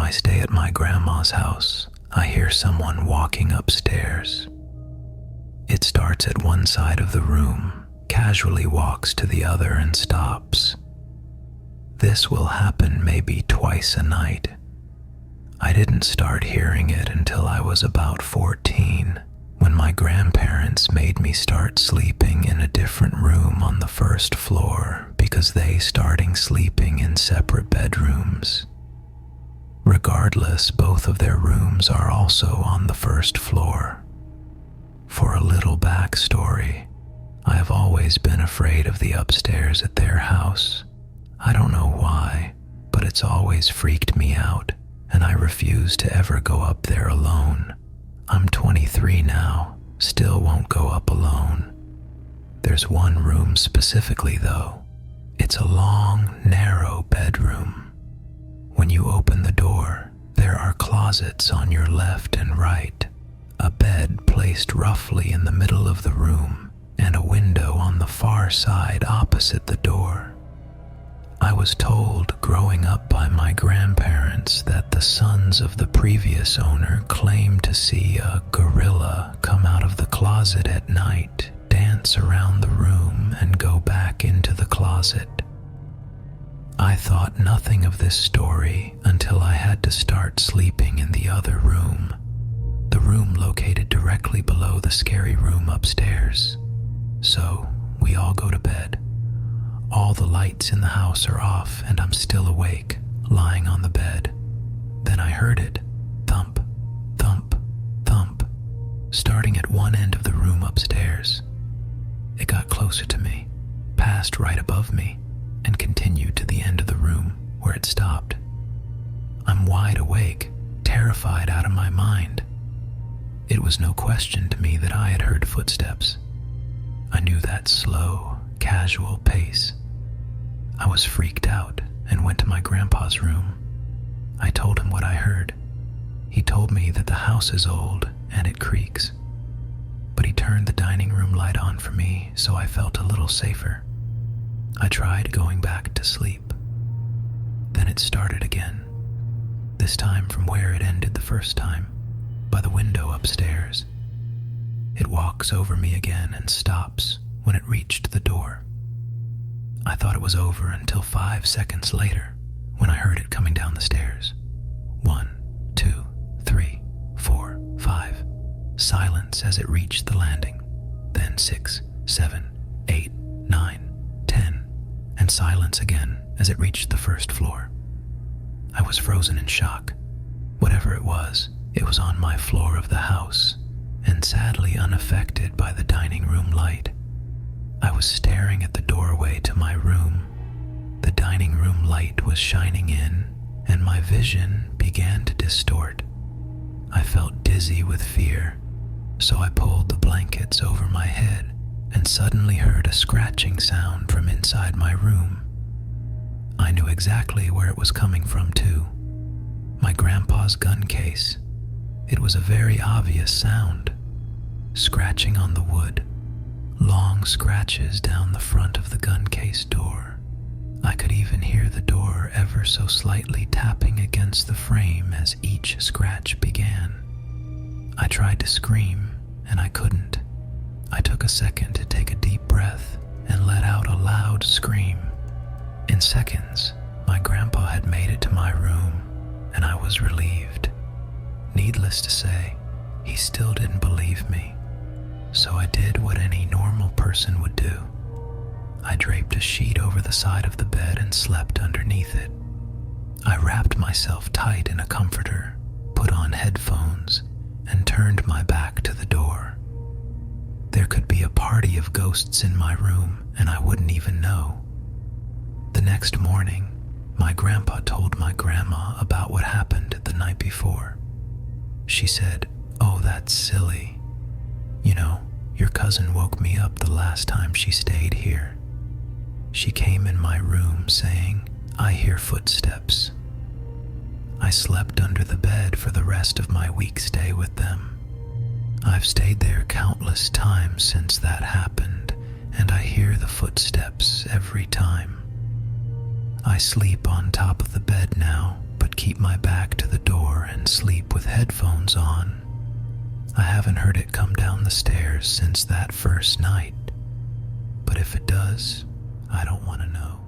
I stay at my grandma's house, I hear someone walking upstairs. It starts at one side of the room, casually walks to the other and stops. This will happen maybe twice a night. I didn't start hearing it until I was about 14, when my grandparents made me start sleeping in a different room on the first floor because they starting sleeping in separate bedrooms. Regardless, both of their rooms are also on the first floor. For a little backstory, I have always been afraid of the upstairs at their house. I don't know why, but it's always freaked me out, and I refuse to ever go up there alone. I'm 23 now, still won't go up alone. There's one room specifically though. It's a long, narrow bedroom. When you open the door, there are closets on your left and right, a bed placed roughly in the middle of the room, and a window on the far side opposite the door. I was told growing up by my grandparents that the sons of the previous owner claimed to see a gorilla come out of the closet at night, dance around the room, and go back into the closet. I thought nothing of this story until I had to start sleeping in the other room, the room located directly below the scary room upstairs. So we all go to bed. All the lights in the house are off and I'm still awake, lying on the bed. Then I heard it, thump, thump, thump, starting at one end of the room upstairs. It got closer to me, passed right above me, and continued to the end of the room where it stopped. I'm wide awake, terrified out of my mind. It was no question to me that I had heard footsteps. I knew that slow, casual pace. I was freaked out and went to my grandpa's room. I told him what I heard. He told me that the house is old and it creaks. But he turned the dining room light on for me, so I felt a little safer. I tried going back to sleep. Then it started again, this time from where it ended the first time, by the window upstairs. It walks over me again and stops when it reached the door. I thought it was over until 5 seconds later, when I heard it coming down the stairs. 1, 2, 3, 4, 5. Silence as it reached the landing. Then 6, 7, 8, 9, 10. And silence again as it reached the first floor. I was frozen in shock. Whatever it was on my floor of the house, and sadly unaffected by the dining room light. I was staring at the doorway to my room. The dining room light was shining in, and my vision began to distort. I felt dizzy with fear, so I pulled the blankets over my head and suddenly heard a scratching sound from inside my room. I knew exactly where it was coming from too. My grandpa's gun case. It was a very obvious sound. Scratching on the wood. Long scratches down the front of the gun case door. I could even hear the door ever so slightly tapping against the frame as each scratch began. I tried to scream, and I couldn't. I took a second to take a deep breath and let out a loud scream. In seconds, my grandpa had made it to my room, and I was relieved. Needless to say, he still didn't believe me. So I did what any normal person would do. I draped a sheet over the side of the bed and slept underneath it. I wrapped myself tight in a comforter, put on headphones, and turned my back to the door. There could be a party of ghosts in my room, and I wouldn't even know. The next morning, my grandpa told my grandma about what happened the night before. She said, "Oh, that's silly. You know, your cousin woke me up the last time she stayed here. She came in my room saying, 'I hear footsteps.' I slept under the bed for the rest of my week stay with them. I've stayed there countless times since that happened, and I hear the footsteps every time. I sleep on top of the bed now, but I'd keep my back to the door and sleep with headphones on. I haven't heard it come down the stairs since that first night, but if it does, I don't want to know.